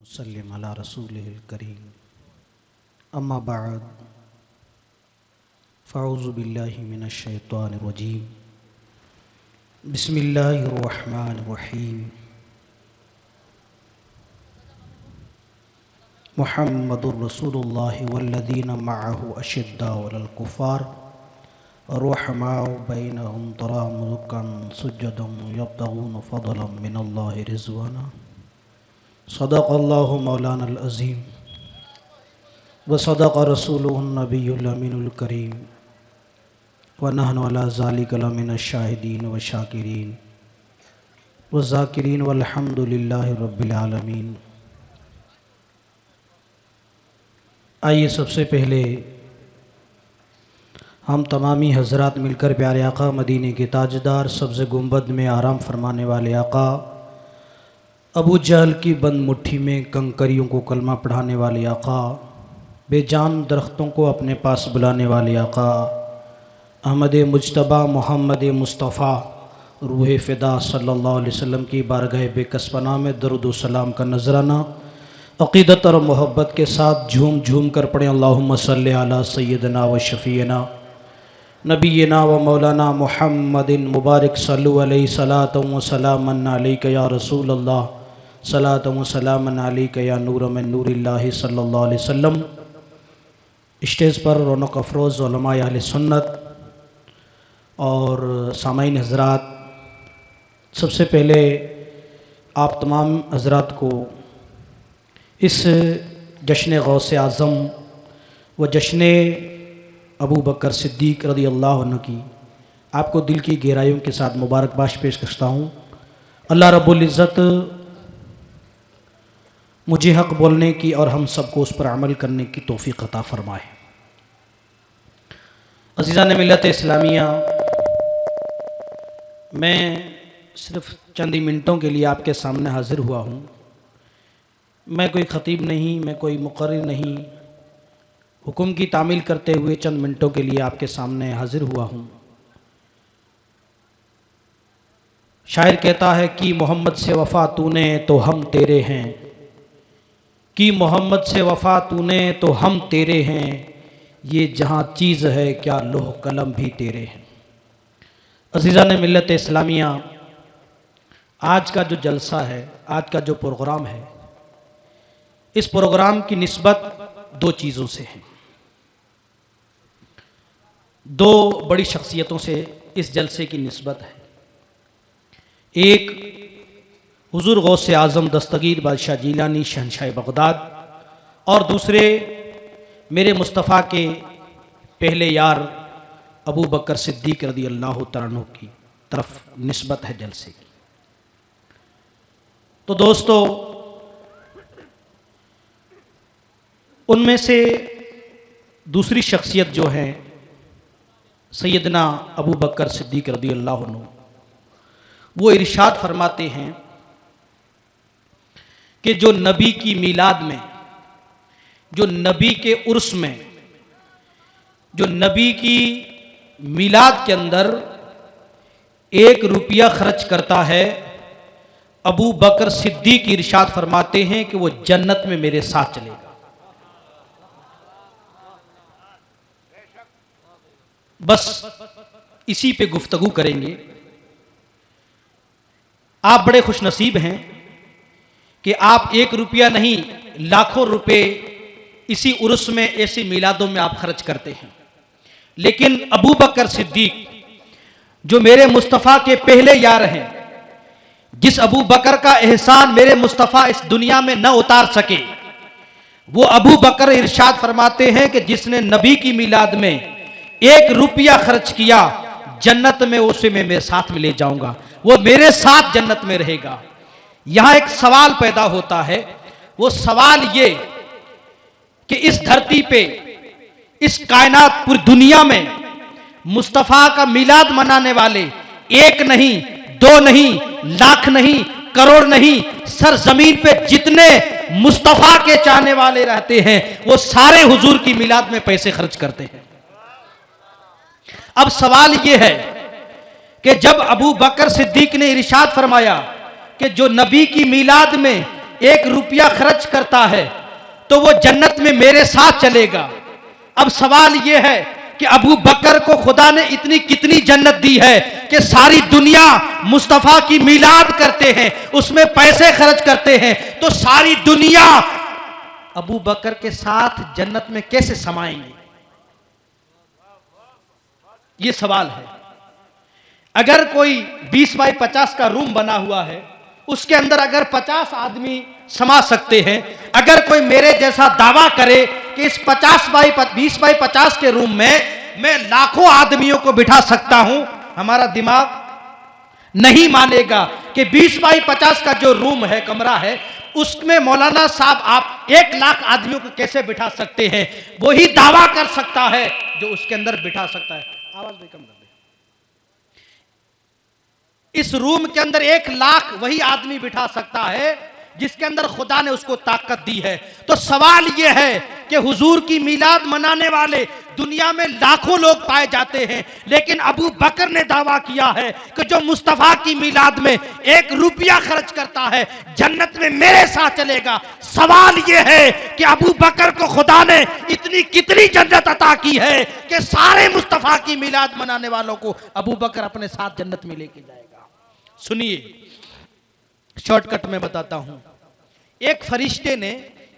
वसल्लम अला रसूलिहिल करीम अम्मा बाद फ़अऊज़ु बिल्लाहि मिनश शैतानिर रजीम बिस्मिल्लाहिर रहमानिर रहीम मुहम्मदुर रसूलुल्लाहि वल्लज़ीना मअहु अशिद्दाउ अलल कुफ़ार रुहमाउ बैनहुम तराहुम रुक्कन सुज्जदन यब्तगून फ़ज़लन मिनल्लाहि रिज़वाना सदक़ल्लाहु मौलानल अज़ीम व सदक़ रसूलुहुन नबियुल अमीनुल करीम व नहनु अला ज़ालिका लमिनश शाहिदीन व शाकिरीन व ज़ाकिरीन वल्हम्दुलिल्लाहि रब्बिल आलमीन। आइए सबसे पहले हम तमामी हज़रात मिलकर प्यारे आका मदीने के ताजदार सब्ज़ गुंबद में आराम फरमाने वाले आका अबू जहल की बंद मुट्ठी में कंकरियों को कलमा पढ़ाने वाले आका बेजान दरख्तों को अपने पास बुलाने वाले आका अहमद मुज्तबा मोहम्मद मुस्तफ़ा रूह फ़िदा सल्लल्लाहु अलैहि वसल्लम की बारगाह बेकसपना में दरूद व सलाम का नजराना अक़ीदत और मोहब्बत के साथ झूम झूम कर पढ़ें अल्लाहुम्मा सल्लि अला सय्यदना व शफ़ीना नबीना व मौलाना मुहम्मदिन मुबारक सल्लु अलैहि सलातन व सलामन अलैका या रसूल अल्लाह सलातन व सलामन अलैका या नूर मिन नूरिल्लाहि सल्लल्लाहु अलैहि वसल्लम। स्टेज पर रौनक अफरोज़ उलमाए अहले सुन्नत और सामाईन हज़रात, सबसे पहले आप तमाम हज़रात को इस जश्न गौसे आज़म व जश्न अबू बकर सिद्दीक़ रज़ी अल्लाह अन्हु की आपको दिल की गहराइयों के साथ मुबारकबाद पेश करता हूँ। अल्लाह रब्बुल इज़्ज़त मुझे हक़ बोलने की और हम सबको उस पर अमल करने की तौफ़ीक़ अता फ़रमाए। अज़ीज़ान मिल्लत इस्लामिया, मैं सिर्फ़ चंद ही मिनटों के लिए आपके सामने हाज़िर हुआ हूँ। मैं कोई ख़तीब नहीं, मैं कोई मुक़र्रिर नहीं, हुक्म की तामील करते हुए चंद मिनटों के लिए आपके सामने हाज़िर हुआ हूँ। शायर कहता है कि मोहम्मद से वफ़ा तूने तो हम तेरे हैं, कि मोहम्मद से वफ़ा तूने तो हम तेरे हैं, ये जहाँ चीज़ है क्या लोह कलम भी तेरे हैं। अज़ीज़ान मिल्लत इस्लामिया, आज का जो जलसा है, आज का जो प्रोग्राम है, इस प्रोग्राम की निस्बत दो चीज़ों से है, दो बड़ी शख्सियतों से इस जलसे की निस्बत है। एक हुज़ूर गौसे आज़म दस्तगीर बादशाह जीलानी शहंशाह बगदाद, और दूसरे मेरे मुस्तफ़ा के पहले यार अबू बकर सिद्दीक़ रज़ी अल्लाह तआला अन्हु की तरफ निस्बत है जलसे की। तो दोस्तों, उनमें से दूसरी शख्सियत जो है सैयदना अबू बकर सिद्दीक़ रज़ी अल्लाह अन्हु, वो इरशाद फरमाते हैं कि जो नबी की मीलाद में, जो नबी के उर्स में, जो नबी की मीलाद के अंदर 1 रुपया खर्च करता है, अबू बकर सिद्दीक़ इरशाद फरमाते हैं कि वो जन्नत में मेरे साथ चलेगा। बस इसी पे गुफ्तगू करेंगे। आप बड़े खुशनसीब हैं कि आप 1 रुपया नहीं, लाखों रुपए इसी उर्स में, ऐसी मिलादों में आप खर्च करते हैं। लेकिन अबू बकर सिद्दीक़ जो मेरे मुस्तफ़ा के पहले यार हैं, जिस अबू बकर का एहसान मेरे मुस्तफ़ा इस दुनिया में न उतार सके, वो अबू बकर इरशाद फरमाते हैं कि जिसने नबी की मिलाद में 1 रुपया खर्च किया, जन्नत में उसे मैं मेरे साथ में ले जाऊंगा, वो मेरे साथ जन्नत में रहेगा। यहां एक सवाल पैदा होता है, वो सवाल ये कि इस धरती पे, इस कायनात पूरी दुनिया में मुस्तफ़ा का मिलाद मनाने वाले 1 नहीं, 2 नहीं, लाख नहीं, करोड़ नहीं, सर जमीन पे जितने मुस्तफ़ा के चाहने वाले रहते हैं, वो सारे हुजूर की मिलाद में पैसे खर्च करते हैं। अब सवाल यह है कि जब अबू बकर सिद्दीक़ ने इरशाद फरमाया कि जो नबी की मीलाद में 1 रुपया खर्च करता है तो वो जन्नत में मेरे साथ चलेगा। अब सवाल यह है कि अबू बकर को खुदा ने इतनी कितनी जन्नत दी है कि सारी दुनिया मुस्तफा की मिलाद करते हैं, उसमें पैसे खर्च करते हैं, तो सारी दुनिया अबू बकर के साथ जन्नत में कैसे समाएंगे? यह सवाल है। अगर कोई 20 बाई 50 का रूम बना हुआ है, उसके अंदर अगर 50 आदमी समा सकते हैं, अगर कोई मेरे जैसा दावा करे कि इस 20 बाई 50 के रूम में मैं लाखों आदमियों को बिठा सकता हूं, हमारा दिमाग नहीं मानेगा कि 20 बाई 50 का जो रूम है, कमरा है, उसमें मौलाना साहब आप 1 लाख आदमियों को कैसे बिठा सकते हैं? वही दावा कर सकता है जो उसके अंदर बिठा सकता है। आवाज भी कम कर दे। इस रूम के अंदर 1 लाख वही आदमी बिठा सकता है जिसके अंदर खुदा ने उसको ताकत दी है। तो सवाल यह है कि हुजूर की मिलाद मनाने वाले दुनिया में लाखों लोग पाए जाते हैं, लेकिन अबू बकर ने दावा किया है कि जो मुस्तफा की मिलाद में 1 रुपया खर्च करता है जन्नत में मेरे साथ चलेगा। सवाल यह है कि अबू बकर को खुदा ने इतनी कितनी जन्नत अता की है कि सारे मुस्तफा की मिलाद मनाने वालों को अबू बकर अपने साथ जन्नत में लेके जाएगा। सुनिए, शॉर्टकट में बताता हूं। एक फरिश्ते ने,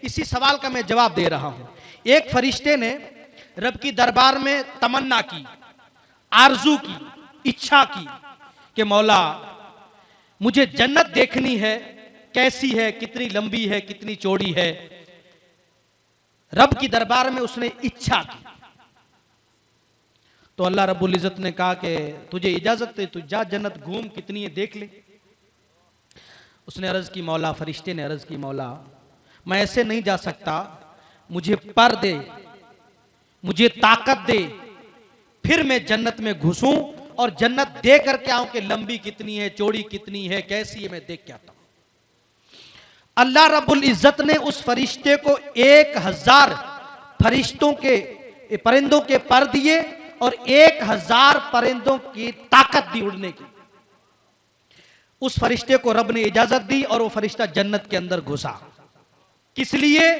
इसी सवाल का मैं जवाब दे रहा हूं, एक फरिश्ते ने रब की दरबार में तमन्ना की, आरजू की, इच्छा की कि मौला मुझे जन्नत देखनी है, कैसी है, कितनी लंबी है, कितनी चौड़ी है। रब की दरबार में उसने इच्छा की तो अल्लाह रब्बुल इज्जत ने कहा कि तुझे इजाजत है, तू जा जन्नत घूम, कितनी है देख ले। उसने अर्ज की मौला, फरिश्ते ने अर्ज की मौला मैं ऐसे नहीं जा सकता, मुझे पर दे, मुझे ताकत दे, फिर मैं जन्नत में घुसूं और जन्नत दे करके आऊं कि लंबी कितनी है, चौड़ी कितनी है, कैसी है, मैं देख के आता हूं। अल्लाह रब्बुल इज्जत ने उस फरिश्ते को 1000 फरिश्तों के परिंदों के पर दिए और 1000 परिंदों की ताकत दी उड़ने की। उस फरिश्ते को रब ने इजाजत दी और वो फरिश्ता जन्नत के अंदर घुसा। किस लिए?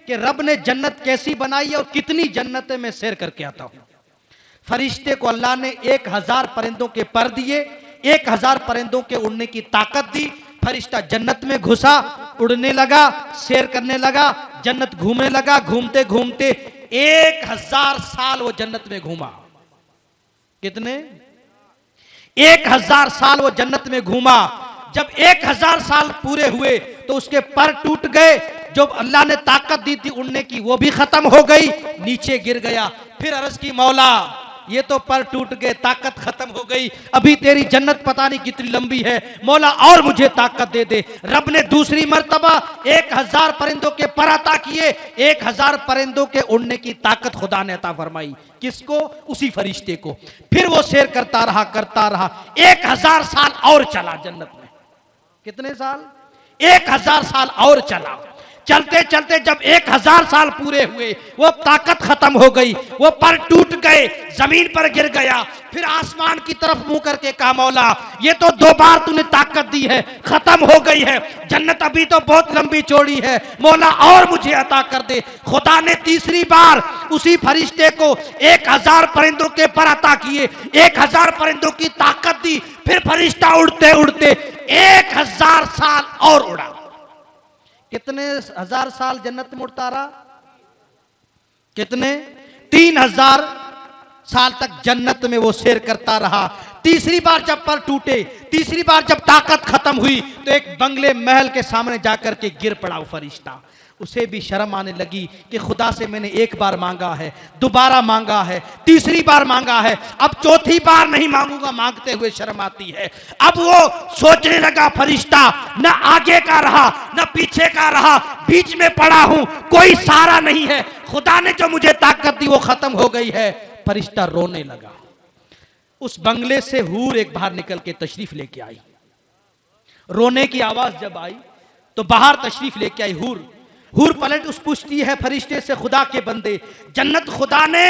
कि रब ने जन्नत कैसी बनाई है और कितनी जन्नतें मैं सैर करके आता हूं। फरिश्ते को अल्लाह ने 1000 परिंदों के पर दिए, 1000 परिंदों के उड़ने की ताकत दी। फरिश्ता जन्नत में घुसा, उड़ने लगा, सैर करने लगा, जन्नत घूमने लगा। घूमते घूमते 1000 साल वो जन्नत में घूमा। कितने? 1000 साल वो जन्नत में घूमा। जब 1000 साल पूरे हुए तो उसके पर टूट गए, जो अल्लाह ने ताकत दी थी उड़ने की वो भी खत्म हो गई, नीचे गिर गया। फिर अर्ज की मौला ये तो पर टूट गए, ताकत खत्म हो गई, अभी तेरी जन्नत पता नहीं कितनी लंबी है, मौला और मुझे ताकत दे दे। रब ने दूसरी मर्तबा 1000 परिंदों के पर अता किए, 1000 परिंदों के उड़ने की ताकत खुदा ने अता फरमाई। किसको? उसी फरिश्ते को। फिर वो सैर करता रहा, करता रहा, 1000 साल और चला जन्नत में। कितने साल? 1000 साल और चला। चलते चलते जब 1000 साल पूरे हुए, वो ताकत खत्म हो गई, वो पर टूट गए, जमीन पर गिर गया। फिर आसमान की तरफ मुंह करके कहा मौला ये तो 2 बार तूने ताकत दी है, खत्म हो गई है, जन्नत अभी तो बहुत लंबी चौड़ी है, मौला और मुझे अता कर दे। खुदा ने तीसरी बार उसी फरिश्ते को 1000 परिंदों के पर अता किए, 1000 परिंदों की ताकत दी। फिर फरिश्ता उड़ते उड़ते 1000 साल और उड़ा। कितने 1000 साल जन्नत में उड़ता रहा? कितने? 3000 साल तक जन्नत में वो सैर करता रहा। तीसरी बार जब पर टूटे, तीसरी बार जब ताकत खत्म हुई तो एक बंगले महल के सामने जाकर के गिर पड़ा वो फरिश्ता। उसे भी शर्म आने लगी कि खुदा से मैंने 1 बार मांगा है, दोबारा मांगा है, तीसरी बार मांगा है, अब चौथी बार नहीं मांगूंगा, मांगते हुए शर्म आती है। अब वो सोचने लगा फरिश्ता न आगे का रहा न पीछे का रहा, बीच में पड़ा हूं, कोई सहारा नहीं है, खुदा ने जो मुझे ताकत दी वो खत्म हो गई है। फरिश्ता रोने लगा। उस बंगले से हूर एक बाहर निकल के तशरीफ लेके आई। रोने की आवाज जब आई तो बाहर तशरीफ लेके आई हूर। हूर पलट उस पूछती है फरिश्ते से, खुदा के बंदे, जन्नत खुदा ने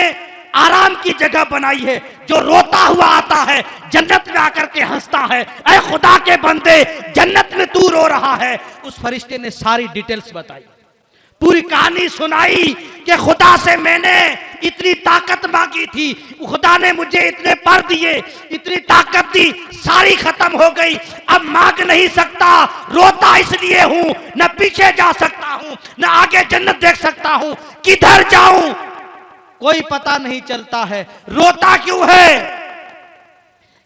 आराम की जगह बनाई है। जो रोता हुआ आता है जन्नत में आकर के हंसता है। ऐ खुदा के बंदे, जन्नत में तू रो रहा है। उस फरिश्ते ने सारी डिटेल्स बताई, पूरी कहानी सुनाई कि खुदा से मैंने इतनी ताकत मांगी थी, खुदा ने मुझे इतने पर दिए, इतनी ताकत दी, सारी खत्म हो गई, अब मांग नहीं सकता, रोता इसलिए हूं, न पीछे जा सकता हूं, न आगे जन्नत देख सकता हूं, किधर जाऊं कोई पता नहीं चलता है। रोता क्यों है?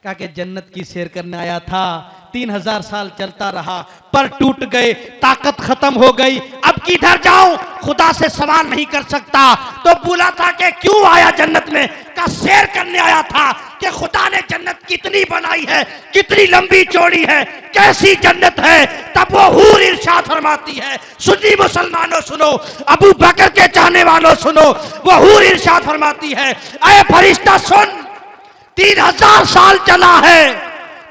कहा कि जन्नत की सैर करने आया था, 3000 साल चलता रहा, पर टूट गए, ताकत खत्म हो गई, अब किधर जाऊं, खुदा से सवाल नहीं कर सकता। तो बोला था कि क्यों आया जन्नत में? का सैर करने आया था कि खुदा ने जन्नत कितनी बनाई है, कितनी लंबी चौड़ी है, कैसी जन्नत है। तब वो हूर इरशाद फरमाती है, सुन्नी मुसलमानों सुनो, अबू बकर के चाहने वालों सुनो, वो हूर इरशाद फरमाती है, ऐ फरिश्ता सुन, 3000 साल चला है,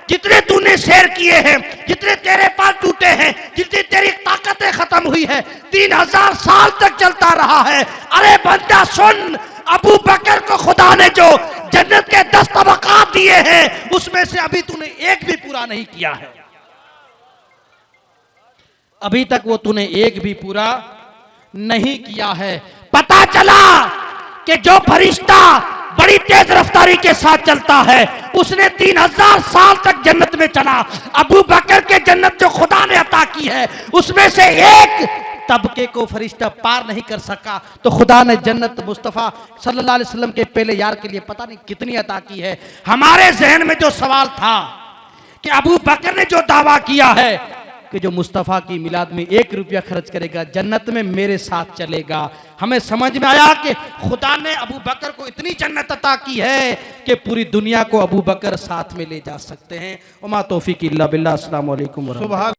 जितने तूने शेर किए हैं, जितने तेरे पास टूटे हैं, जितनी तेरी ताकतें खत्म हुई है, 3000 साल तक चलता रहा है। अरे बंदा सुन, अबू बकर को खुदा ने जो जन्नत के 10 तबकात दिए हैं, उसमें से अभी तूने एक भी पूरा नहीं किया है। अभी तक वो तूने एक भी पूरा नहीं किया है। पता चला कि जो फरिश्ता बड़ी तेज रफ्तारी के साथ चलता है, उसने 3000 साल तक जन्नत में चला। अबू बकर के जन्नत जो खुदा ने अता की है, उसमें से एक तबके को फरिश्ता पार नहीं कर सका, तो खुदा ने जन्नत मुस्तफ़ा सल्लल्लाहु अलैहि वसल्लम के पहले यार के लिए पता नहीं कितनी अता की है। हमारे जहन में जो सवाल था कि अबू बकर ने जो दावा किया है कि जो मुस्तफ़ा की मिलाद में 1 रुपया खर्च करेगा जन्नत में मेरे साथ चलेगा, हमें समझ में आया कि खुदा ने अबू बकर को इतनी जन्नत अता की है कि पूरी दुनिया को अबू बकर साथ में ले जा सकते हैं। उमा तौफीक इल्ला बिल्लाह। अस्सलामु अलैकुम।